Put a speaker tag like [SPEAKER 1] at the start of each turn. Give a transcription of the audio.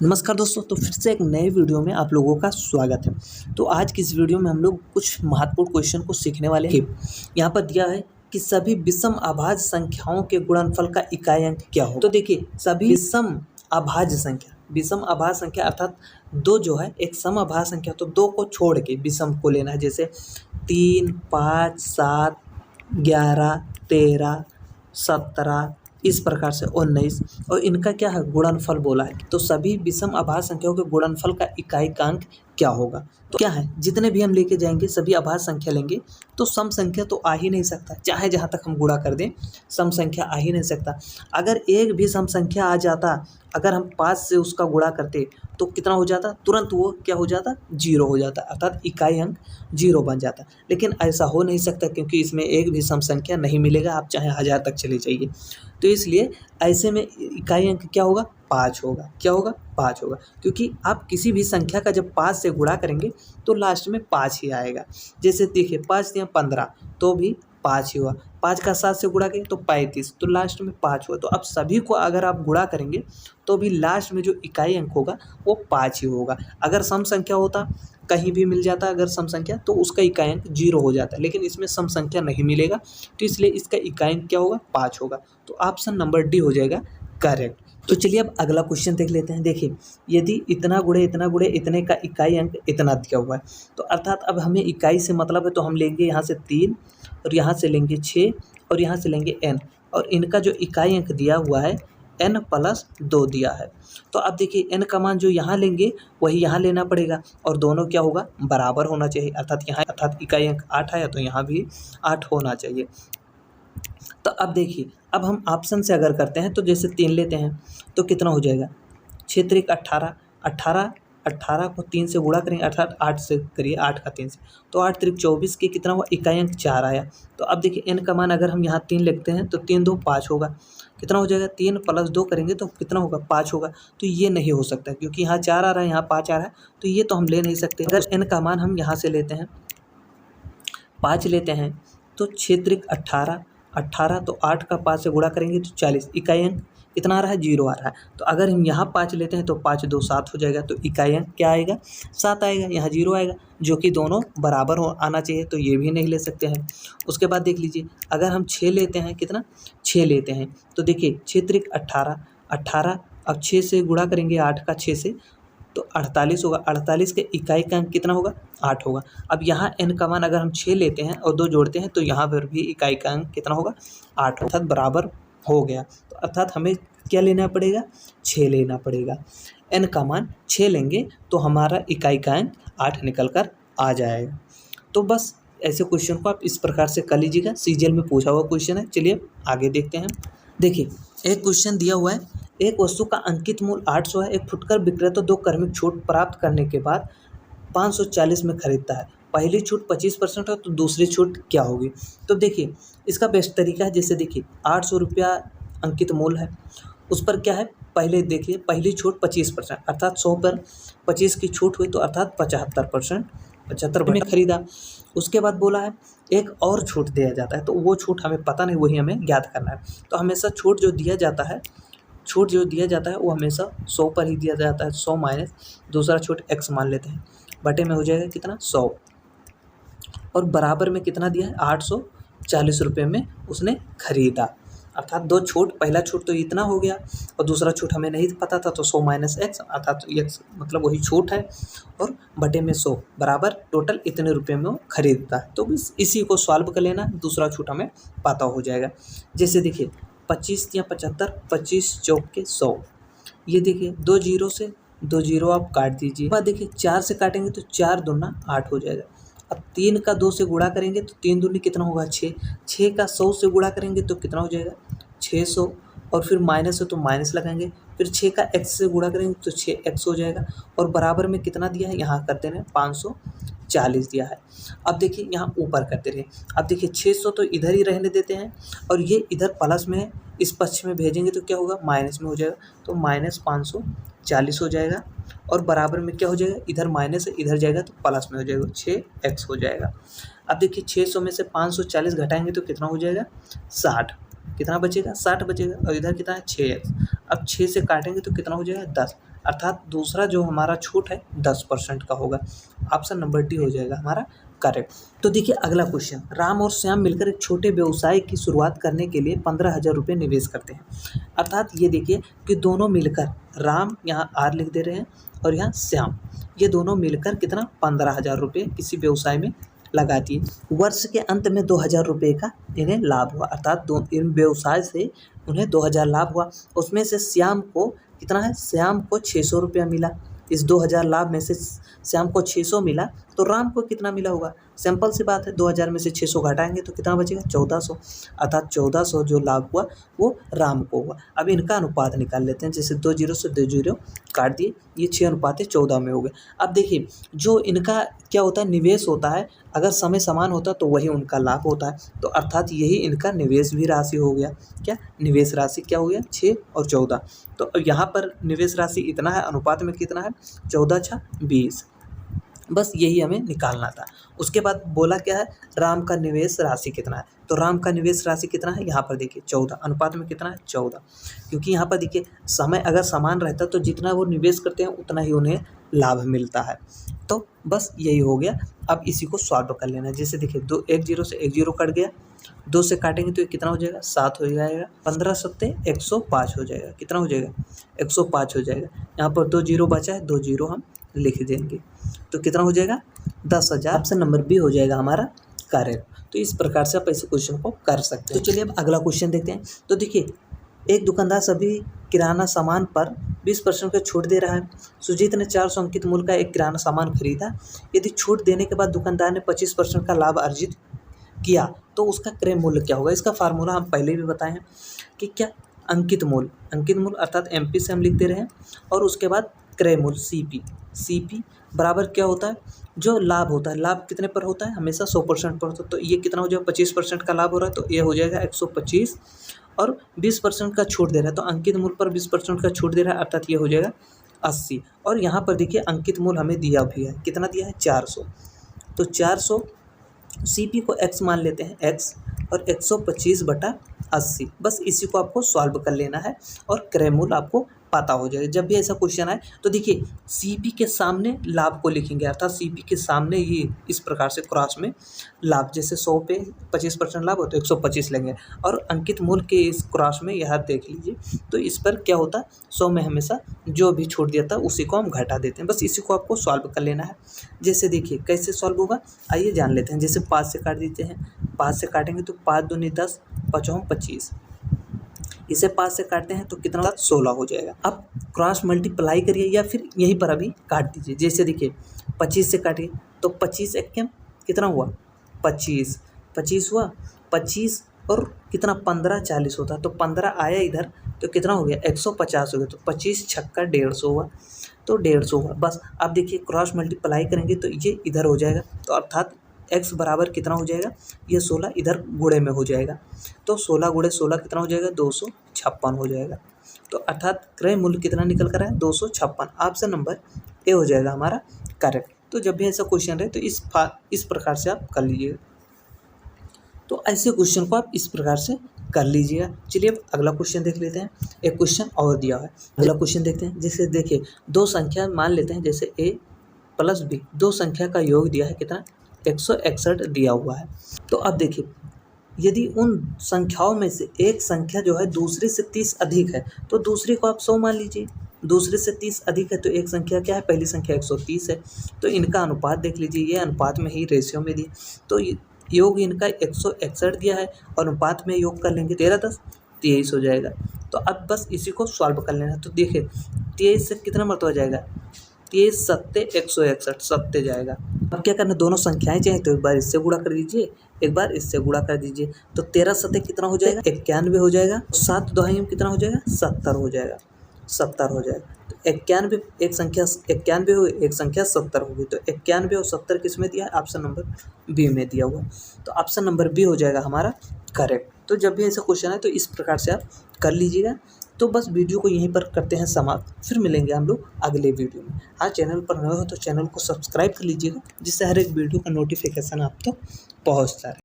[SPEAKER 1] नमस्कार दोस्तों, तो फिर से एक नए वीडियो में आप लोगों का स्वागत है। तो आज की इस वीडियो में हम लोग कुछ महत्वपूर्ण क्वेश्चन को सीखने वाले हैं। यहाँ पर दिया है कि सभी विषम अभाज्य संख्याओं के गुणनफल का इकाई अंक क्या हो। तो देखिए, सभी विषम अभाज्य संख्या अर्थात दो जो है एक सम अभाज्य संख्या, तो दो को छोड़ के विषम को लेना है। जैसे 3, 5, 7, 11, 13, 17 इस प्रकार से 19, और इनका क्या है गुणनफल बोला है। तो सभी विषम अभाज्य संख्याओं के गुणनफल का इकाई का अंक क्या होगा। तो क्या है, जितने भी हम लेके जाएंगे सभी अभाज्य संख्या लेंगे तो सम संख्या तो आ ही नहीं सकता, चाहे जहाँ तक हम गुणा कर दें सम संख्या आ ही नहीं सकता। अगर एक भी सम संख्या आ जाता, अगर हम 5 से उसका गुणा करते तो कितना हो जाता, तुरंत वो क्या हो जाता, 0 हो जाता, अर्थात इकाई अंक 0 बन जाता। लेकिन ऐसा हो नहीं सकता क्योंकि इसमें एक भी सम संख्या नहीं मिलेगा, आप चाहे 1000 तक चले जाइए। तो इसलिए ऐसे में इकाई अंक क्या होगा, 5 होगा। क्या होगा, 5 होगा, क्योंकि आप किसी भी संख्या का जब 5 से गुणा करेंगे तो लास्ट में 5 ही आएगा। जैसे देखिए 5 या 15 तो भी 5 ही हुआ, 5 का 7 से गुणा करें तो 35, तो लास्ट में 5 हुआ। तो अब सभी को अगर आप गुणा करेंगे तो भी लास्ट में जो इकाई अंक होगा वो 5 ही होगा। अगर सम संख्या होता, कहीं भी मिल जाता अगर सम संख्या, तो उसका इकाई अंक 0 हो जाता है, लेकिन इसमें सम संख्या नहीं मिलेगा तो इसलिए इसका इकाई अंक क्या होगा, 5 होगा। तो ऑप्शन नंबर डी हो जाएगा करेक्ट। तो चलिए अब अगला क्वेश्चन देख लेते हैं। देखिए, यदि इतना गुणे इतने का इकाई अंक इतना दिया हुआ है, तो अर्थात अब हमें इकाई से मतलब है, तो हम लेंगे यहाँ से 3 और यहाँ से लेंगे 6 और यहाँ से लेंगे n, और इनका जो इकाई अंक दिया हुआ है n+2 दिया है। तो अब देखिए n का मान जो यहाँ लेंगे वही यहाँ लेना पड़ेगा, और दोनों क्या होगा, बराबर होना चाहिए। अर्थात इकाई अंक 8 आया तो यहाँ भी 8 होना चाहिए। तो अब देखिए, अब हम ऑप्शन से अगर करते हैं तो जैसे 3 लेते हैं तो कितना हो जाएगा, 6 त्रिक 18, 18 को 3 से गुणा करेंगे, अर्थात 8 से करिए, 8 का 3 से, तो 8 त्रिक 24 के कितना हुआ, इकाई अंक 4 आया। तो अब देखिए n का मान अगर हम यहाँ 3 लिखते हैं तो 3 2 5 होगा, कितना हो जाएगा, 3+2 करेंगे तो कितना होगा, 5 होगा। तो ये नहीं हो सकता क्योंकि यहाँ 4 आ रहा है, यहाँ 5 आ रहा है, तो ये तो हम ले नहीं सकते। अगर n का मान हम यहाँ से लेते हैं 5 लेते हैं तो 6 त्रिक 18, तो 8 का 5 से गुणा करेंगे तो 40, इकाई अंक कितना आ रहा है, 0 आ रहा है। तो अगर हम यहाँ 5 लेते हैं तो 5 2 7 हो जाएगा, तो इकाई अंक क्या आएगा, 7 आएगा, यहाँ 0 आएगा, जो कि दोनों बराबर हो आना चाहिए, तो ये भी नहीं ले सकते हैं। उसके बाद देख लीजिए, अगर हम 6 लेते हैं, कितना 6 लेते हैं, तो देखिए 6 त्रिक 18, अब 6 से गुणा करेंगे 8 का 6 से तो 48 होगा, 48 के इकाई का अंक कितना होगा, 8 होगा। अब यहाँ n का मान अगर हम 6 लेते हैं और 2 जोड़ते हैं तो यहाँ पर भी इकाई का अंक कितना होगा, 8, अर्थात बराबर हो गया। तो अर्थात हमें क्या लेना पड़ेगा, 6 लेना पड़ेगा। n का मान 6 लेंगे तो हमारा इकाई का अंक 8 निकल कर आ जाएगा। तो बस ऐसे क्वेश्चन को आप इस प्रकार से कर लीजिएगा, सीजीएल में पूछा हुआ क्वेश्चन है। चलिए आगे देखते हैं। देखिए, एक क्वेश्चन दिया हुआ है, एक वस्तु का अंकित मूल्य 800 है, एक फुटकर विक्रेता 2 क्रमिक छूट प्राप्त करने के बाद 540 में खरीदता है। पहली छूट 25% है, तो दूसरी छूट क्या होगी। तो देखिए, इसका बेस्ट तरीका है, जैसे देखिए 800 रुपया अंकित मूल्य है, उस पर क्या है, पहले देखिए पहली छूट 25%, अर्थात 100 पर 25 की छूट हुई, तो अर्थात 75% में खरीदा। उसके बाद बोला है एक और छूट दिया जाता है, तो वो छूट हमें पता नहीं, वही हमें ज्ञात करना है। तो हमेशा छूट जो दिया जाता है वो हमेशा 100 पर ही दिया जाता है, 100 माइनस दूसरा छूट x मान लेते हैं, बटे में हो जाएगा कितना, 100, और बराबर में कितना दिया है, 840 रुपये में उसने खरीदा। अर्थात दो छूट, पहला छूट तो इतना हो गया और दूसरा छूट हमें नहीं पता था, तो 100 माइनस x, अर्थात x मतलब वही छूट है, और बटे में 100 बराबर टोटल इतने रुपये में वो खरीदता है। तो बस इसी को सॉल्व कर लेना, दूसरा छूट हमें पता हो जाएगा। जैसे देखिए 25 या 75, 25 चौक के 100, ये देखिए 2 जीरो से 2 जीरो आप काट दीजिए। बाद देखिए 4 से काटेंगे तो 4 दूना 8 हो जाएगा। अब 3 का 2 से गुणा करेंगे तो 3 दूनी कितना होगा, 6, 6 का 100 से गुणा करेंगे तो कितना हो जाएगा, 600, और फिर माइनस है तो माइनस लगाएंगे, फिर 6 का x से गुणा करेंगे तो 6x हो जाएगा, और बराबर में कितना दिया है, यहाँ करते रहे 540 दिया है। अब देखिए यहाँ ऊपर करते रहे, अब देखिए 600 तो इधर ही रहने देते हैं, और ये इधर प्लस में है, इस पक्ष में भेजेंगे तो क्या होगा, माइनस में हो जाएगा, तो -540 हो जाएगा, और बराबर में क्या हो जाएगा, इधर माइनस है, इधर जाएगा तो प्लस में हो जाएगा, 6x हो जाएगा। अब देखिए 600 में से 540 घटाएंगे तो कितना हो जाएगा, 60, कितना बचेगा, 60 बचेगा, और इधर कितना है, 6x। अब 6 से काटेंगे तो कितना हो जाएगा, 10, अर्थात दूसरा जो हमारा छूट है 10% का होगा। ऑप्शन नंबर डी हो जाएगा हमारा करेक्ट। तो देखिए अगला क्वेश्चन, राम और श्याम मिलकर एक छोटे व्यवसाय की शुरुआत करने के लिए 15,000 रुपये निवेश करते हैं। अर्थात ये देखिए कि दोनों मिलकर, राम यहाँ आर लिख दे रहे हैं और यहाँ श्याम, ये दोनों मिलकर कितना 15,000 रुपये किसी व्यवसाय में लगा दिए। वर्ष के अंत में 2,000 रुपये का इन्हें लाभ हुआ। अर्थात इन व्यवसाय से उन्हें 2,000 लाभ हुआ। उसमें से श्याम को कितना है, श्याम को 600 रुपया मिला। इस 2,000 लाभ में से श्याम को 600 मिला, तो राम को कितना मिला होगा? सिंपल सी बात है, 2,000 में से 600 घटाएंगे तो कितना बचेगा? 1,400। अर्थात 1,400 जो लाभ हुआ वो राम को हुआ। अब इनका अनुपात निकाल लेते हैं। जैसे 2 जीरो से 2 जीरो काट दिए, ये 6:14 में हो गए। अब देखिए जो इनका क्या होता है, निवेश होता है, अगर समय समान होता तो वही उनका लाभ होता है। तो अर्थात यही इनका निवेश भी राशि हो गया। क्या निवेश राशि क्या हो गया? 6 और 14। तो अब यहाँ पर निवेश राशि इतना है, अनुपात में कितना है? 14/20। बस यही हमें निकालना था। उसके बाद बोला क्या है, राम का निवेश राशि कितना है। तो राम का निवेश राशि कितना है, यहाँ पर देखिए 14, अनुपात में कितना है? 14। क्योंकि यहाँ पर देखिए समय अगर समान रहता तो जितना वो निवेश करते हैं उतना ही उन्हें लाभ मिलता है। तो बस यही हो गया। अब इसी को सॉल्व कर लेना है। जैसे देखिए 1 जीरो से 1 जीरो कट गया, 2 से काटेंगे तो ये कितना हो जाएगा? 7 हो जाएगा। 15 सत्ते 105 हो जाएगा। कितना हो जाएगा? 105 हो जाएगा। यहाँ पर 2 जीरो बचा है, 2 जीरो हम लिख देंगे तो कितना हो जाएगा? 10,000। ऑप्शन नंबर बी हो जाएगा हमारा करेक्ट। तो इस प्रकार से आप ऐसे क्वेश्चन को कर सकते हैं। तो चलिए अब अगला क्वेश्चन देखते हैं। तो देखिए एक दुकानदार सभी किराना सामान पर 20% का छूट दे रहा है। सुजीत ने 400 अंकित मूल्य का एक किराना सामान खरीदा। यदि छूट देने के बाद दुकानदार ने 25% का लाभ अर्जित किया तो उसका क्रय मूल्य क्या होगा? इसका फार्मूला हम पहले भी बताए हैं कि क्या, अंकित मूल्य अर्थात एमपी से हम लिख दे रहे हैं और उसके बाद क्रय मूल्य सीपी बराबर क्या होता है? जो लाभ होता है, लाभ कितने पर होता है? हमेशा 100% पर होता है। तो ये कितना हो जाएगा? 25% का लाभ हो रहा है तो ये हो जाएगा 125 और 20% का छूट दे रहा है तो अंकित मूल्य पर 20% का छूट दे रहा है अर्थात ये हो जाएगा 80। और यहाँ पर देखिए अंकित मूल्य हमें दिया भी है, कितना दिया है? 400। तो 400 सीपी को x मान लेते हैं x और 125/80। बस इसी को आपको सॉल्व कर लेना है और क्रय मूल्य आपको पता हो जाएगा। जब भी ऐसा क्वेश्चन आए तो देखिए सीपी के सामने लाभ को लिखेंगे, अर्थात सीपी के सामने ये इस प्रकार से क्रॉस में लाभ, जैसे 100 पे 25% लाभ हो तो 125 लेंगे और अंकित मूल्य के इस क्रॉस में यह देख लीजिए तो इस पर क्या होता है, 100 में हमेशा जो भी छूट दिया था उसी को हम घटा देते हैं। बस इसी को आपको सॉल्व कर लेना है। जैसे देखिए कैसे सॉल्व होगा आइए जान लेते हैं। जैसे 5 से काट देते हैं, 5 से काटेंगे तो 5 दूनी 10, 5 25, इसे 5 से काटते हैं तो कितना? 16 हो जाएगा। अब क्रॉस मल्टीप्लाई करिए या फिर यहीं पर अभी काट दीजिए। जैसे देखिए 25 से काटिए तो 25 एकम कितना हुआ? 25 हुआ, 25 और कितना 15 40 होता तो 15 आया इधर तो कितना हो गया? 150 हो गया। तो 25 छक्का 150 हुआ तो 150 हुआ। बस अब देखिए क्रॉस मल्टीप्लाई करेंगे तो ये इधर हो जाएगा तो अर्थात x बराबर कितना हो जाएगा? ये 16 इधर गुणे में हो जाएगा तो 16 गुणे 16 कितना हो जाएगा? 256 हो जाएगा। तो अर्थात क्रय मूल्य कितना निकल कर आया? 256। ऑप्शन नंबर ए हो जाएगा हमारा करेक्ट। तो जब भी ऐसा क्वेश्चन रहे तो इस प्रकार से आप कर लीजिएगा। तो ऐसे क्वेश्चन को आप इस प्रकार से कर लीजिएगा। चलिए अब अगला क्वेश्चन देख लेते हैं। एक क्वेश्चन और दिया है, अगला क्वेश्चन देखते हैं। जैसे देखिए दो संख्या मान लेते हैं, जैसे a + b, दो संख्या का योग दिया है कितना? 161 दिया हुआ है। तो अब देखिए यदि उन संख्याओं में से एक संख्या जो है दूसरे से 30 अधिक है तो दूसरी को आप 100 मान लीजिए। दूसरे से 30 अधिक है तो एक संख्या क्या है? पहली संख्या 130 है। तो इनका अनुपात देख लीजिए, ये अनुपात में ही रेशियो में दिए तो योग इनका 161 दिया है और अनुपात में योग कर लेंगे 13 10 23 हो जाएगा। तो अब बस इसी को सॉल्व कर लेना। तो देखिए 23 से कितना मरतबा जाएगा? 23 सत्ते 161 सत्ते जाएगा। अब क्या करना? दोनों संख्याएं चाहे तो एक बार इससे गुणा कर दीजिए, एक बार इससे गुणा कर दीजिए। तो 13 सत्ते कितना हो जाएगा? 91 हो जाएगा। 7 दोहाई में कितना हो जाएगा? 70 हो जाएगा। 70 हो जाएगा। तो 91 एक संख्या 91 हो, एक संख्या 70 होगी। तो 91 और 70 किस में दिया है? ऑप्शन नंबर बी में दिया हुआ। तो ऑप्शन नंबर बी हो जाएगा हमारा करेक्ट। तो जब भी ऐसा क्वेश्चन है तो इस प्रकार से आप कर लीजिएगा। तो बस वीडियो को यहीं पर करते हैं समाप्त, फिर मिलेंगे हम लोग अगले वीडियो में। आज चैनल पर नए हो तो चैनल को सब्सक्राइब कर लीजिएगा जिससे हर एक वीडियो का नोटिफिकेशन आप तक पहुँचता रहे।